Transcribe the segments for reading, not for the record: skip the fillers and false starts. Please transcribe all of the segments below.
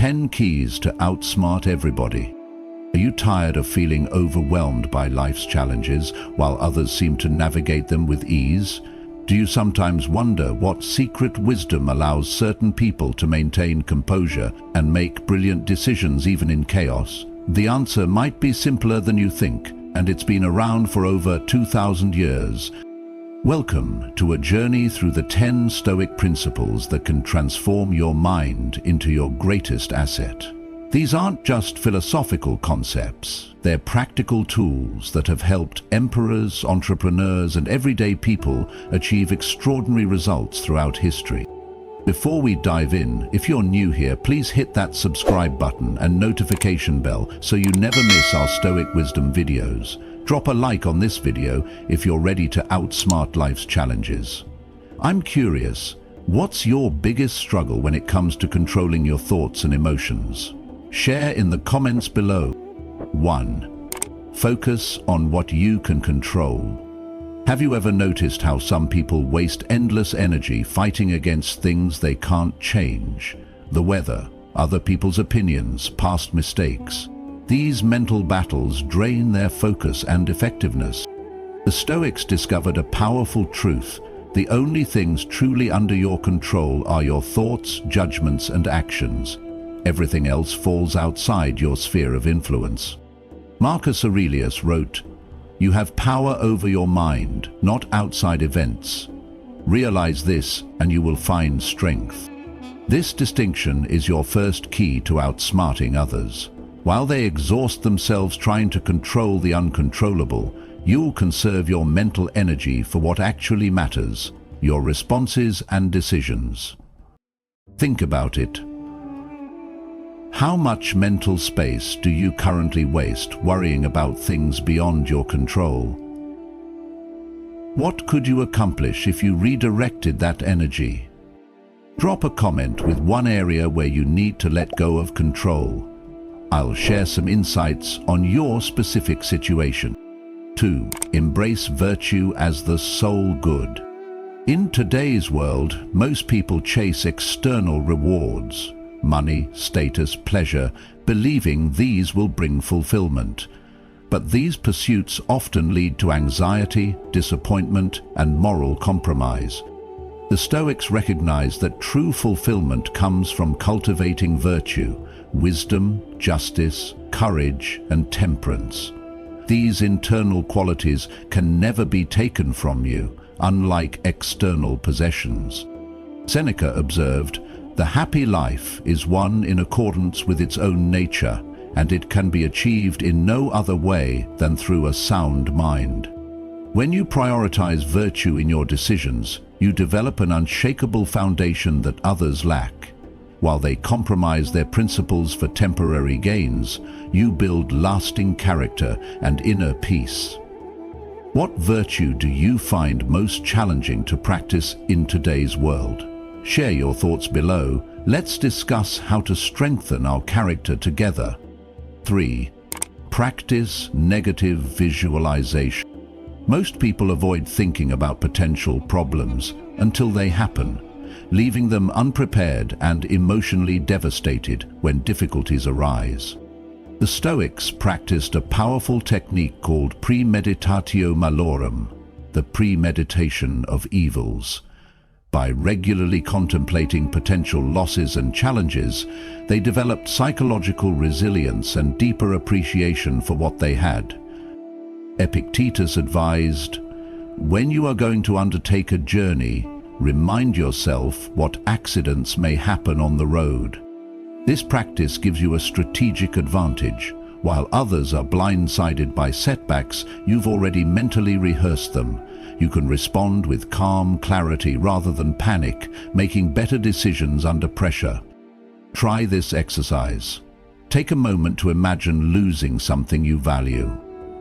10 keys to outsmart everybody. Are you tired of feeling overwhelmed by life's challenges while others seem to navigate them with ease? Do you sometimes wonder what secret wisdom allows certain people to maintain composure and make brilliant decisions even in chaos? The answer might be simpler than you think, and it's been around for over 2,000 years. Welcome to a journey through the 10 Stoic principles that can transform your mind into your greatest asset. These aren't just philosophical concepts, they're practical tools that have helped emperors, entrepreneurs, and everyday people achieve extraordinary results throughout history. Before we dive in, if you're new here, please hit that subscribe button and notification bell so you never miss our Stoic Wisdom videos. Drop a like on this video if you're ready to outsmart life's challenges. I'm curious, what's your biggest struggle when it comes to controlling your thoughts and emotions? Share in the comments below. 1. Focus on what you can control. Have you ever noticed how some people waste endless energy fighting against things they can't change? The weather, other people's opinions, past mistakes. These mental battles drain their focus and effectiveness. The Stoics discovered a powerful truth. The only things truly under your control are your thoughts, judgments, and actions. Everything else falls outside your sphere of influence. Marcus Aurelius wrote, "You have power over your mind, not outside events. Realize this and you will find strength." This distinction is your first key to outsmarting others. While they exhaust themselves trying to control the uncontrollable, you'll conserve your mental energy for what actually matters, your responses and decisions. Think about it. How much mental space do you currently waste worrying about things beyond your control? What could you accomplish if you redirected that energy? Drop a comment with one area where you need to let go of control. I'll share some insights on your specific situation. 2. Embrace virtue as the sole good. In today's world, most people chase external rewards. Money, status, pleasure, believing these will bring fulfillment. But these pursuits often lead to anxiety, disappointment, and moral compromise. The Stoics recognize that true fulfillment comes from cultivating virtue, wisdom, justice, courage, and temperance. These internal qualities can never be taken from you, unlike external possessions. Seneca observed, "The happy life is one in accordance with its own nature, and it can be achieved in no other way than through a sound mind." When you prioritize virtue in your decisions, you develop an unshakable foundation that others lack. While they compromise their principles for temporary gains, you build lasting character and inner peace. What virtue do you find most challenging to practice in today's world? Share your thoughts below. Let's discuss how to strengthen our character together. 3. Practice negative visualization. Most people avoid thinking about potential problems until they happen, leaving them unprepared and emotionally devastated when difficulties arise. The Stoics practiced a powerful technique called premeditatio malorum, the premeditation of evils. By regularly contemplating potential losses and challenges, they developed psychological resilience and deeper appreciation for what they had. Epictetus advised, "When you are going to undertake a journey, remind yourself what accidents may happen on the road." This practice gives you a strategic advantage. While others are blindsided by setbacks, you've already mentally rehearsed them. You can respond with calm clarity rather than panic, making better decisions under pressure. Try this exercise. Take a moment to imagine losing something you value.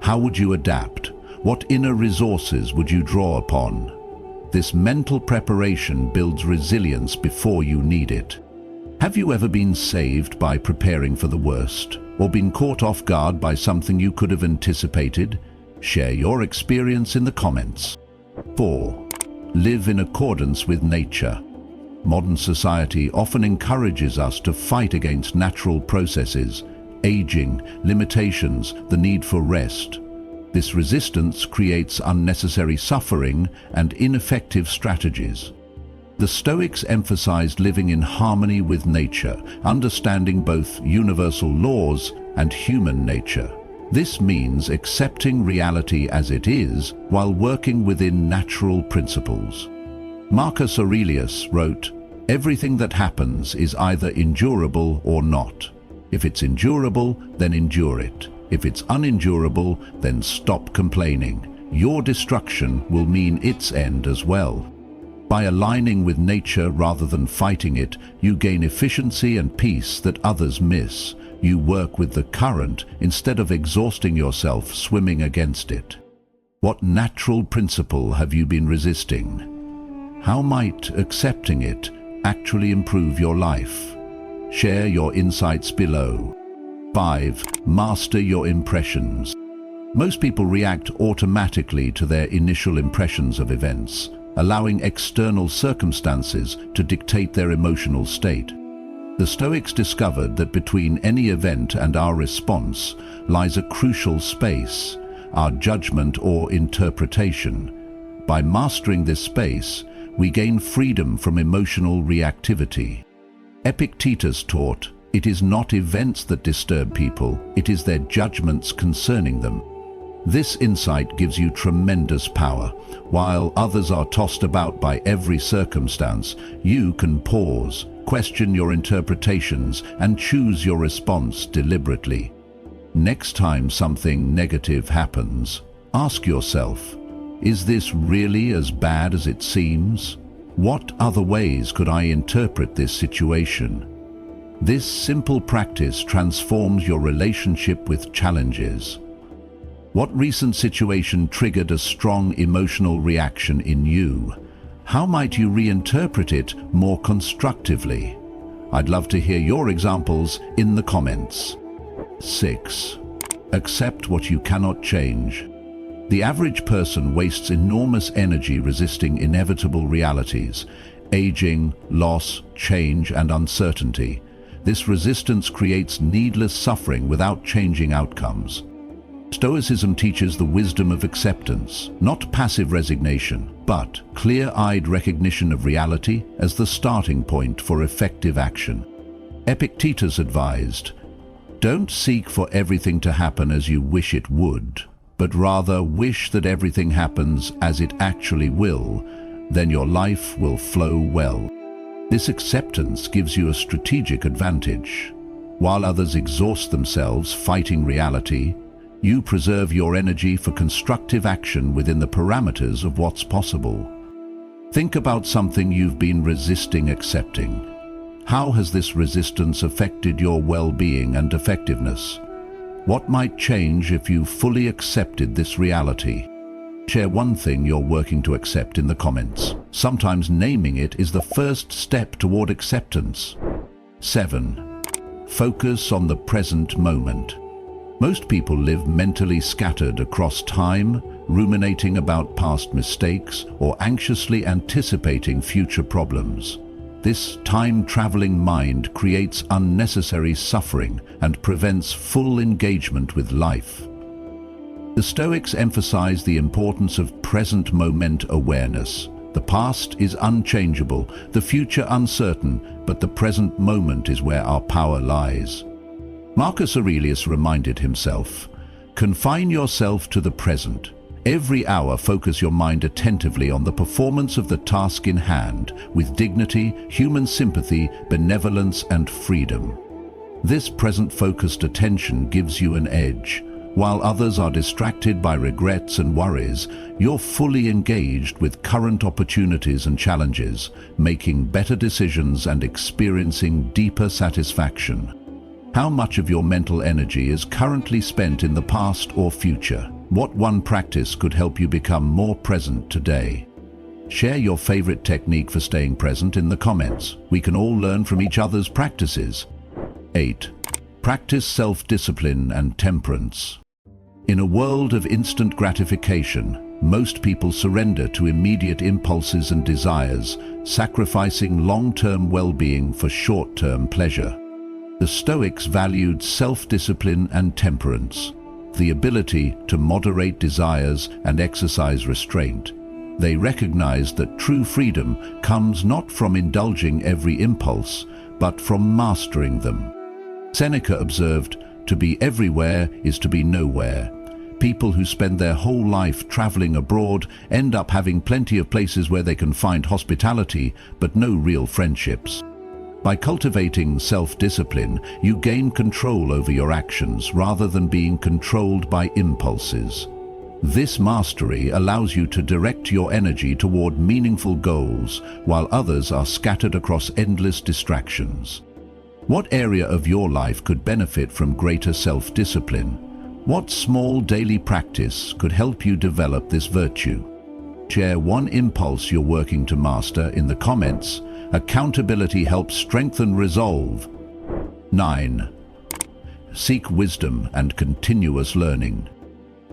How would you adapt? What inner resources would you draw upon? This mental preparation builds resilience before you need it. Have you ever been saved by preparing for the worst, or been caught off guard by something you could have anticipated? Share your experience in the comments. 4. Live in accordance with nature. Modern society often encourages us to fight against natural processes, aging, limitations, the need for rest. This resistance creates unnecessary suffering and ineffective strategies. The Stoics emphasized living in harmony with nature, understanding both universal laws and human nature. This means accepting reality as it is while working within natural principles. Marcus Aurelius wrote, "Everything that happens is either endurable or not. If it's endurable, then endure it. If it's unendurable, then stop complaining. Your destruction will mean its end as well." By aligning with nature rather than fighting it, you gain efficiency and peace that others miss. You work with the current instead of exhausting yourself swimming against it. What natural principle have you been resisting? How might accepting it actually improve your life? Share your insights below. 5. Master your impressions. Most people react automatically to their initial impressions of events, allowing external circumstances to dictate their emotional state. The Stoics discovered that between any event and our response lies a crucial space, our judgment or interpretation. By mastering this space, we gain freedom from emotional reactivity. Epictetus taught, "It is not events that disturb people, it is their judgments concerning them." This insight gives you tremendous power. While others are tossed about by every circumstance, you can pause, question your interpretations, and choose your response deliberately. Next time something negative happens, ask yourself, is this really as bad as it seems? What other ways could I interpret this situation? This simple practice transforms your relationship with challenges. What recent situation triggered a strong emotional reaction in you? How might you reinterpret it more constructively? I'd love to hear your examples in the comments. 6. Accept what you cannot change. The average person wastes enormous energy resisting inevitable realities, aging, loss, change, and uncertainty. This resistance creates needless suffering without changing outcomes. Stoicism teaches the wisdom of acceptance, not passive resignation, but clear-eyed recognition of reality as the starting point for effective action. Epictetus advised, "Don't seek for everything to happen as you wish it would, but rather wish that everything happens as it actually will, then your life will flow well." This acceptance gives you a strategic advantage. While others exhaust themselves fighting reality, you preserve your energy for constructive action within the parameters of what's possible. Think about something you've been resisting accepting. How has this resistance affected your well-being and effectiveness? What might change if you fully accepted this reality? Share one thing you're working to accept in the comments. Sometimes naming it is the first step toward acceptance. 7. Focus on the present moment. Most people live mentally scattered across time, ruminating about past mistakes or anxiously anticipating future problems. This time-traveling mind creates unnecessary suffering and prevents full engagement with life. The Stoics emphasize the importance of present moment awareness. The past is unchangeable, the future uncertain, but the present moment is where our power lies. Marcus Aurelius reminded himself, "Confine yourself to the present. Every hour focus your mind attentively on the performance of the task in hand, with dignity, human sympathy, benevolence, and freedom." This present-focused attention gives you an edge. While others are distracted by regrets and worries, you're fully engaged with current opportunities and challenges, making better decisions and experiencing deeper satisfaction. How much of your mental energy is currently spent in the past or future? What one practice could help you become more present today? Share your favorite technique for staying present in the comments. We can all learn from each other's practices. 8. Practice self-discipline and temperance. In a world of instant gratification, most people surrender to immediate impulses and desires, sacrificing long-term well-being for short-term pleasure. The Stoics valued self-discipline and temperance, the ability to moderate desires and exercise restraint. They recognized that true freedom comes not from indulging every impulse, but from mastering them. Seneca observed, "To be everywhere is to be nowhere." People who spend their whole life traveling abroad end up having plenty of places where they can find hospitality, but no real friendships. By cultivating self-discipline, you gain control over your actions rather than being controlled by impulses. This mastery allows you to direct your energy toward meaningful goals, while others are scattered across endless distractions. What area of your life could benefit from greater self-discipline? What small daily practice could help you develop this virtue? Share one impulse you're working to master in the comments. Accountability helps strengthen resolve. 9. Seek wisdom and continuous learning.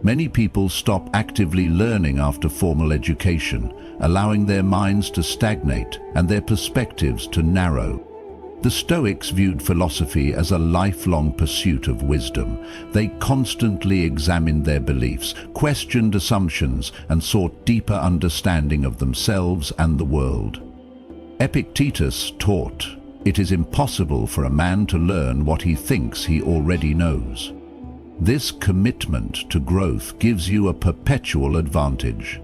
Many people stop actively learning after formal education, allowing their minds to stagnate and their perspectives to narrow. The Stoics viewed philosophy as a lifelong pursuit of wisdom. They constantly examined their beliefs, questioned assumptions, and sought deeper understanding of themselves and the world. Epictetus taught, "It is impossible for a man to learn what he thinks he already knows." This commitment to growth gives you a perpetual advantage.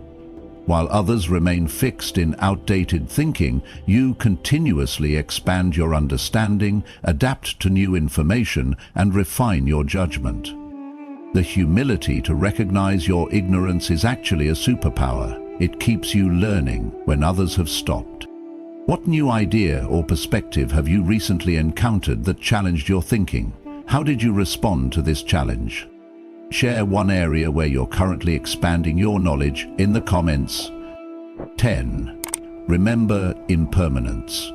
While others remain fixed in outdated thinking, you continuously expand your understanding, adapt to new information, and refine your judgment. The humility to recognize your ignorance is actually a superpower. It keeps you learning when others have stopped. What new idea or perspective have you recently encountered that challenged your thinking? How did you respond to this challenge? Share one area where you're currently expanding your knowledge in the comments. 10. Remember impermanence.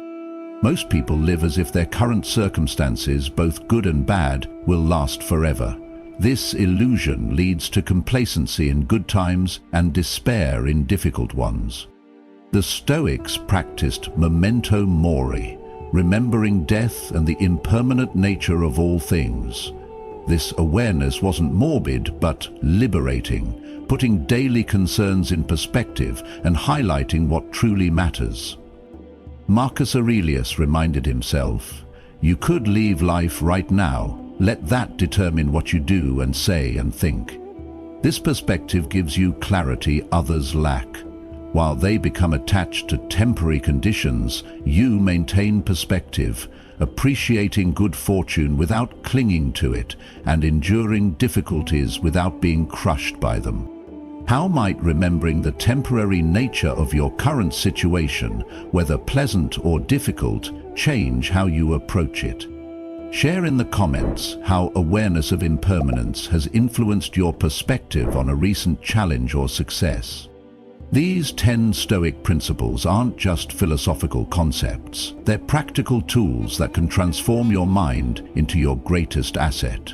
Most people live as if their current circumstances, both good and bad, will last forever. This illusion leads to complacency in good times and despair in difficult ones. The Stoics practiced memento mori, remembering death and the impermanent nature of all things. This awareness wasn't morbid, but liberating, putting daily concerns in perspective and highlighting what truly matters. Marcus Aurelius reminded himself, "You could leave life right now. Let that determine what you do and say and think." This perspective gives you clarity others lack. While they become attached to temporary conditions, you maintain perspective, appreciating good fortune without clinging to it, and enduring difficulties without being crushed by them. How might remembering the temporary nature of your current situation, whether pleasant or difficult, change how you approach it? Share in the comments how awareness of impermanence has influenced your perspective on a recent challenge or success. These 10 Stoic principles aren't just philosophical concepts. They're practical tools that can transform your mind into your greatest asset.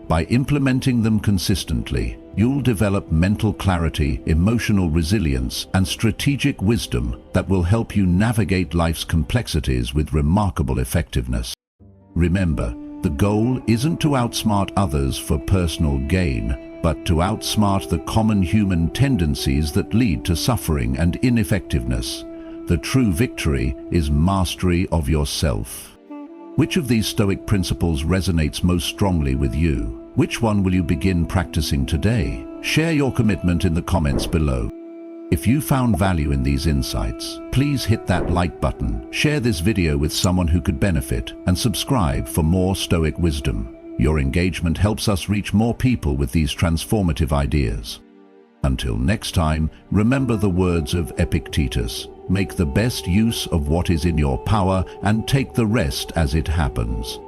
By implementing them consistently, you'll develop mental clarity, emotional resilience, and strategic wisdom that will help you navigate life's complexities with remarkable effectiveness. Remember, the goal isn't to outsmart others for personal gain, but to outsmart the common human tendencies that lead to suffering and ineffectiveness. The true victory is mastery of yourself. Which of these Stoic principles resonates most strongly with you? Which one will you begin practicing today? Share your commitment in the comments below. If you found value in these insights, please hit that like button, share this video with someone who could benefit, and subscribe for more Stoic wisdom. Your engagement helps us reach more people with these transformative ideas. Until next time, remember the words of Epictetus: make the best use of what is in your power and take the rest as it happens.